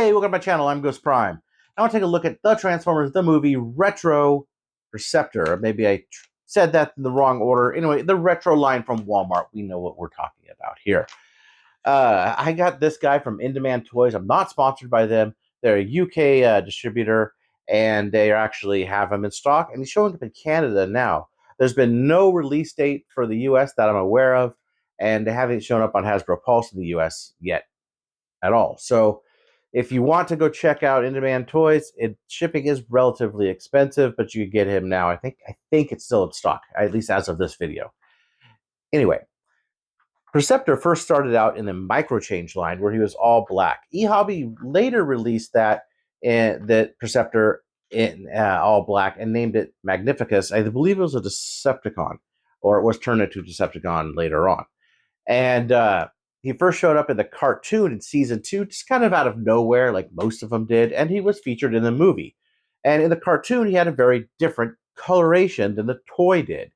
Hey, welcome to my channel. I'm GhostPrime. I want to take a look at the Transformers, the movie Reissue Perceptor. Maybe I said that in the wrong order. Anyway, the retro line from Walmart. We know what we're talking about here. I got this guy from In Demand Toys. I'm not sponsored by them. They're a UK distributor, and they actually have them in stock, and he's showing up in Canada now. There's been no release date for the US that I'm aware of, and they haven't shown up on Hasbro Pulse in the US yet at all. So if you want to go check out In Demand Toys, shipping is relatively expensive, but you can get him now. I think it's still in stock, at least as of this video. Anyway, Perceptor first started out in the microchange line where he was all black. eHobby later released that Perceptor in all black and named it Magnificus. I believe it was a Decepticon, or it was turned into Decepticon later on. And he first showed up in the cartoon in season 2, just kind of out of nowhere, like most of them did, and he was featured in the movie. And in the cartoon, he had a very different coloration than the toy did.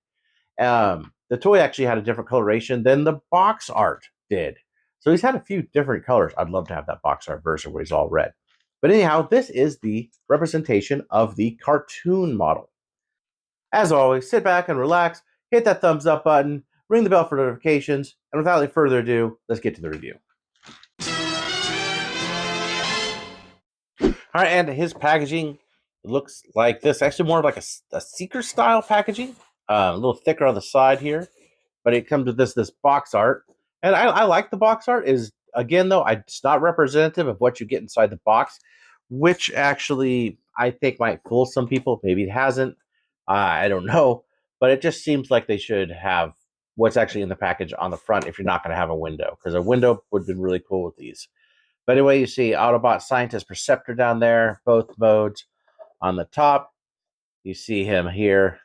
The toy actually had a different coloration than the box art did. So he's had a few different colors. I'd love to have that box art version where he's all red. But anyhow, this is the representation of the cartoon model. As always, sit back and relax, hit that thumbs up button, ring the bell for notifications, and without any further ado, let's get to the review. All right, and his packaging looks like this. Actually, more like a Seeker style packaging, a little thicker on the side here, but it comes with this box art, and I like the box art. Is again though, it's not representative of what you get inside the box, which actually I think might fool some people. Maybe it hasn't. I don't know, but it just seems like they should have what's actually in the package on the front if you're not going to have a window, because a window would have been really cool with these. But anyway, you see Autobot Scientist Perceptor down there, both modes. On the top, you see him here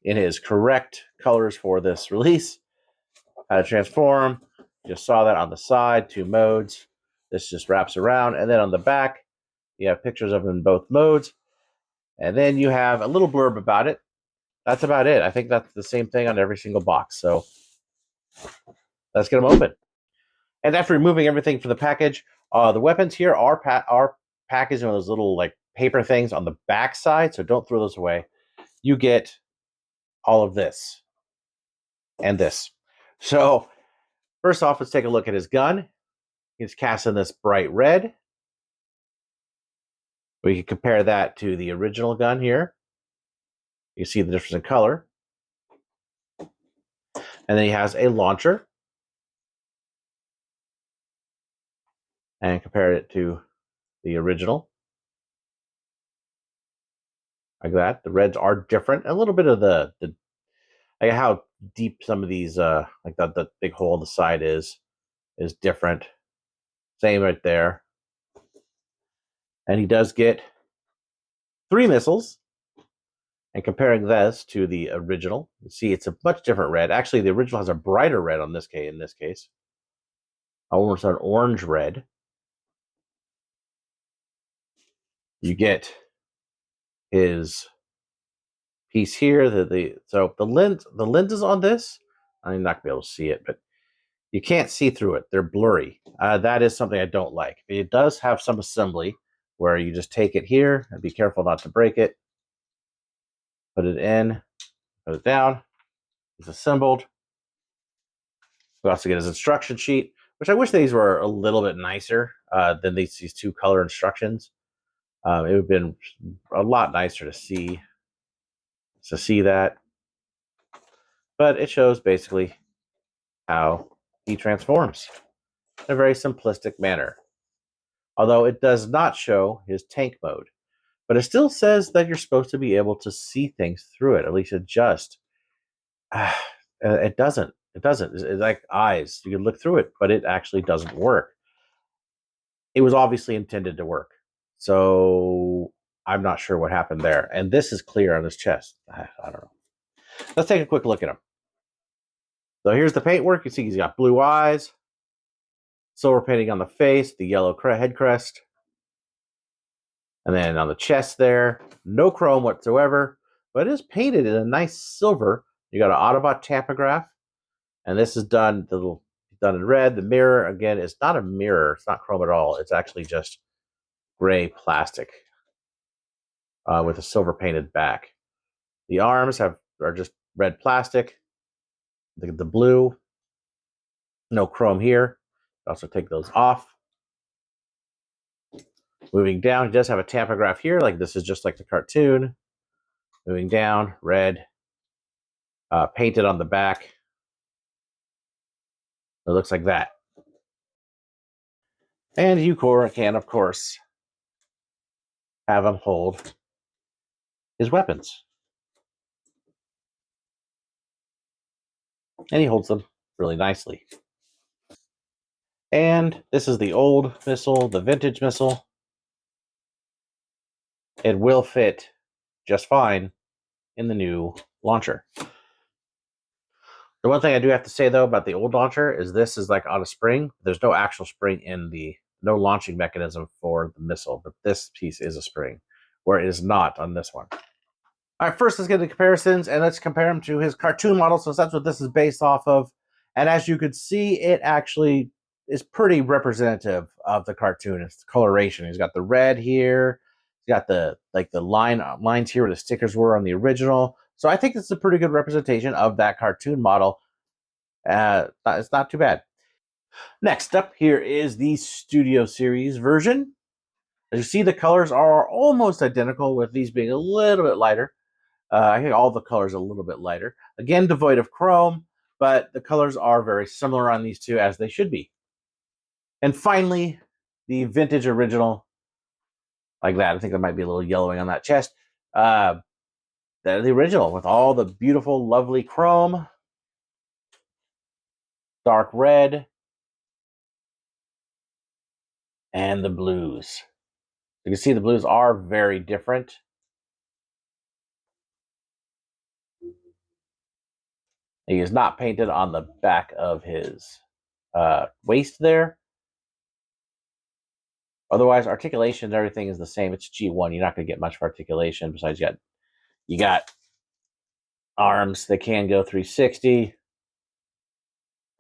in his correct colors for this release. How to transform. Just saw that on the side, 2 modes. This just wraps around. And then on the back, you have pictures of him in both modes. And then you have a little blurb about it. That's about it. I think that's the same thing on every single box. So let's get them open. And after removing everything from the package, the weapons here are packaged in those little like paper things on the back side. So don't throw those away. You get all of this and this. So first off, let's take a look at his gun. He's cast in this bright red. We can compare that to the original gun here. You see the difference in color. And then he has a launcher. And compare it to the original. Like that. The reds are different. A little bit of the like how deep some of these like the big hole on the side is different. Same right there. And he does get 3 missiles. And comparing this to the original, you see it's a much different red. Actually, the original has a brighter red on this case. In this case, almost an orange red. You get his piece here. So the lenses on this, I'm not gonna be able to see it, but you can't see through it. They're blurry. That is something I don't like. It does have some assembly where you just take it here and be careful not to break it. Put it in, put it down. It's assembled. We also get his instruction sheet, which I wish these were a little bit nicer than these 2 color instructions. It would have been a lot nicer to see that. But it shows basically how he transforms in a very simplistic manner. Although it does not show his tank mode. But it still says that you're supposed to be able to see things through it, at least adjust. It doesn't. It doesn't. It's like eyes. You can look through it, but it actually doesn't work. It was obviously intended to work. So I'm not sure what happened there. And this is clear on his chest. I don't know. Let's take a quick look at him. So here's the paintwork. You see he's got blue eyes, silver painting on the face, the yellow head crest. And then on the chest there, no chrome whatsoever, but it is painted in a nice silver. You got an Autobot tampograph, and this is done in red. The mirror, again, is not a mirror. It's not chrome at all. It's actually just gray plastic with a silver painted back. The arms are just red plastic. The blue, no chrome here. Also take those off. Moving down, it does have a tampograph here, like this is just like the cartoon. Moving down, red, painted on the back. It looks like that. And you can, of course, have him hold his weapons. And he holds them really nicely. And this is the old missile, the vintage missile. It will fit just fine in the new launcher. The one thing I do have to say, though, about the old launcher is this is like on a spring. There's no actual spring in no launching mechanism for the missile, but this piece is a spring, where it is not on this one. All right, first let's get the comparisons, and let's compare him to his cartoon model, since that's what this is based off of. And as you could see, it actually is pretty representative of the cartoon. It's the coloration. He's got the red here. He's got the lines here where the stickers were on the original. So I think it's a pretty good representation of that cartoon model. It's not too bad. Next up here is the Studio Series version. As you see, the colors are almost identical, with these being a little bit lighter. I think all the colors are a little bit lighter. Again, devoid of chrome, but the colors are very similar on these two, as they should be. And finally, the vintage original, like that. I think there might be a little yellowing on that chest. The original with all the beautiful, lovely chrome, dark red, and the blues. You can see the blues are very different. He is not painted on the back of his waist there. Otherwise, articulation and everything is the same. It's G1. You're not going to get much for articulation. Besides, you got arms that can go 360,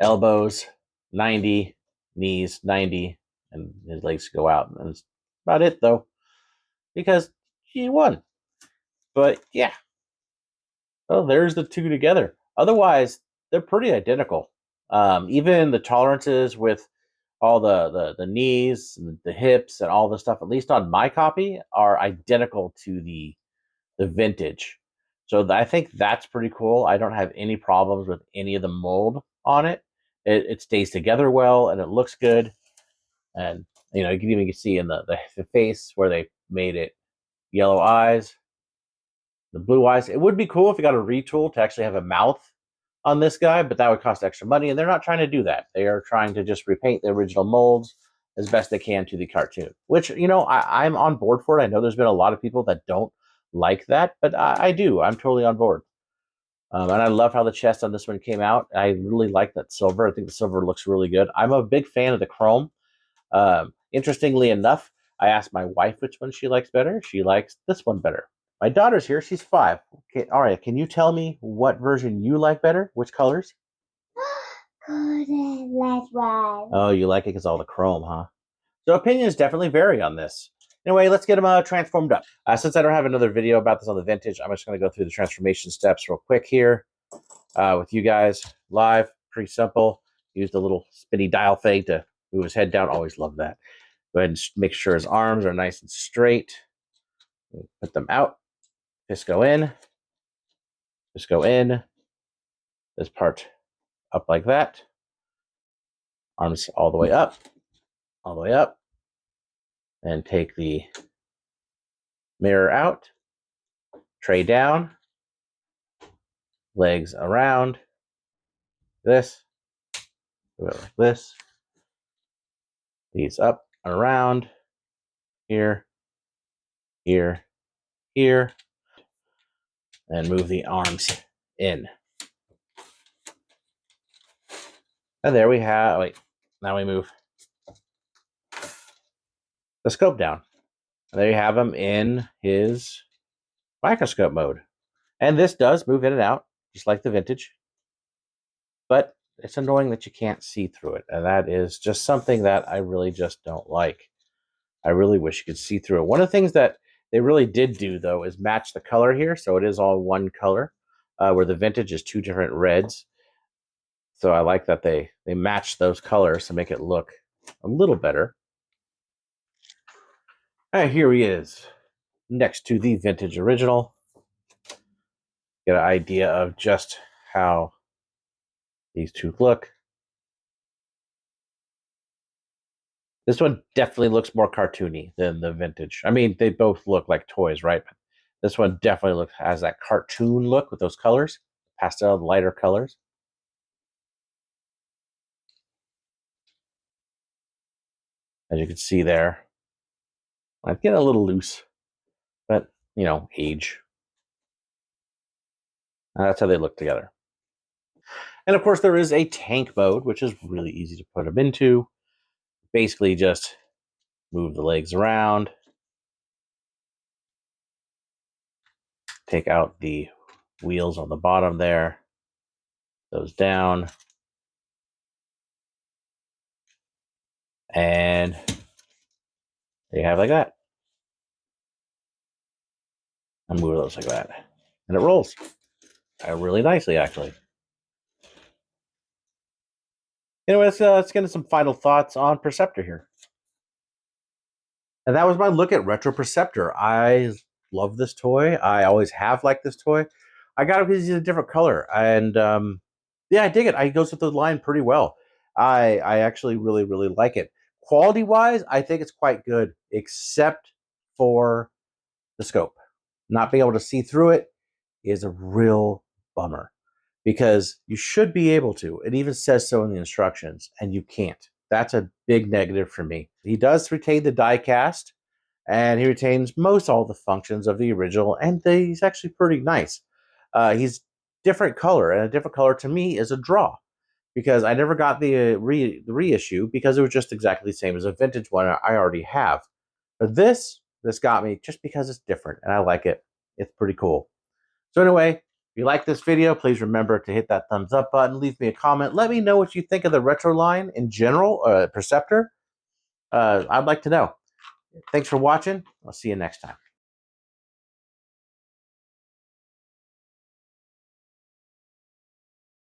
elbows 90, knees 90, and his legs go out. And that's about it, though, because G1. But yeah, so there's the two together. Otherwise, they're pretty identical. Even the tolerances with all the knees, and the hips, and all the stuff, at least on my copy, are identical to the vintage. So I think that's pretty cool. I don't have any problems with any of the mold on it. It stays together well, and it looks good. And you can even see in the face where they made it yellow eyes, the blue eyes. It would be cool if you got a retool to actually have a mouth on this guy, but that would cost extra money, and they're not trying to do that. They are trying to just repaint the original molds as best they can to the cartoon, which, I'm on board for it. I know there's been a lot of people that don't like that, but I do. I'm totally on board. And I love how the chest on this one came out. I really like that silver. I think the silver looks really good. I'm a big fan of the chrome. Interestingly enough, I asked my wife which one she likes better. She likes this one better. My daughter's here. She's 5. Okay, all right. Can you tell me what version you like better? Which colors? Last one. Oh, you like it because all the chrome, huh? So opinions definitely vary on this. Anyway, let's get them transformed up. Since I don't have another video about this on the vintage, I'm just going to go through the transformation steps real quick here with you guys live. Pretty simple. Use the little spinny dial thing to move his head down. Always love that. Go ahead and make sure his arms are nice and straight. Put them out. Just go in. Just go in. This part up like that. Arms all the way up. All the way up. And take the mirror out. Tray down. Legs around. This. Do it like this. These up and around. Here. Here. Here. And move the arms in. And there we have, now we move the scope down. And there you have him in his microscope mode. And this does move in and out, just like the vintage. But it's annoying that you can't see through it. And that is just something that I really just don't like. I really wish you could see through it. One of the things that they really did do, though, is match the color here. So it is all one color, where the Vintage is two different reds. So I like that they match those colors to make it look a little better. All right, here he is, next to the Vintage original. Get an idea of just how these two look. This one definitely looks more cartoony than the Vintage. I mean, they both look like toys, right? But this one definitely has that cartoon look with those colors, pastel, lighter colors. As you can see there, I'd get a little loose, but you know, age. And that's how they look together. And of course, there is a tank mode, which is really easy to put them into. Basically, just move the legs around, take out the wheels on the bottom there, those down, and there you have like that. And move those like that. And it rolls really nicely, actually. Anyway, let's get into some final thoughts on Perceptor here. And that was my look at Retro Perceptor. I love this toy. I always have liked this toy. I got it because he's a different color. And yeah, I dig it. It goes with the line pretty well. I actually really, really like it. Quality-wise, I think it's quite good, except for the scope. Not being able to see through it is a real bummer, because you should be able to. It even says so in the instructions, and you can't. That's a big negative for me. He does retain the die cast, and he retains most all the functions of the original, and he's actually pretty nice. He's different color, and a different color to me is a draw, because I never got the reissue because it was just exactly the same as a Vintage one I already have. But this got me just because it's different, and I like it. It's pretty cool. So anyway, if you like this video, please remember to hit that thumbs up button, leave me a comment. Let me know what you think of the retro line in general, Perceptor. I'd like to know. Thanks for watching. I'll see you next time.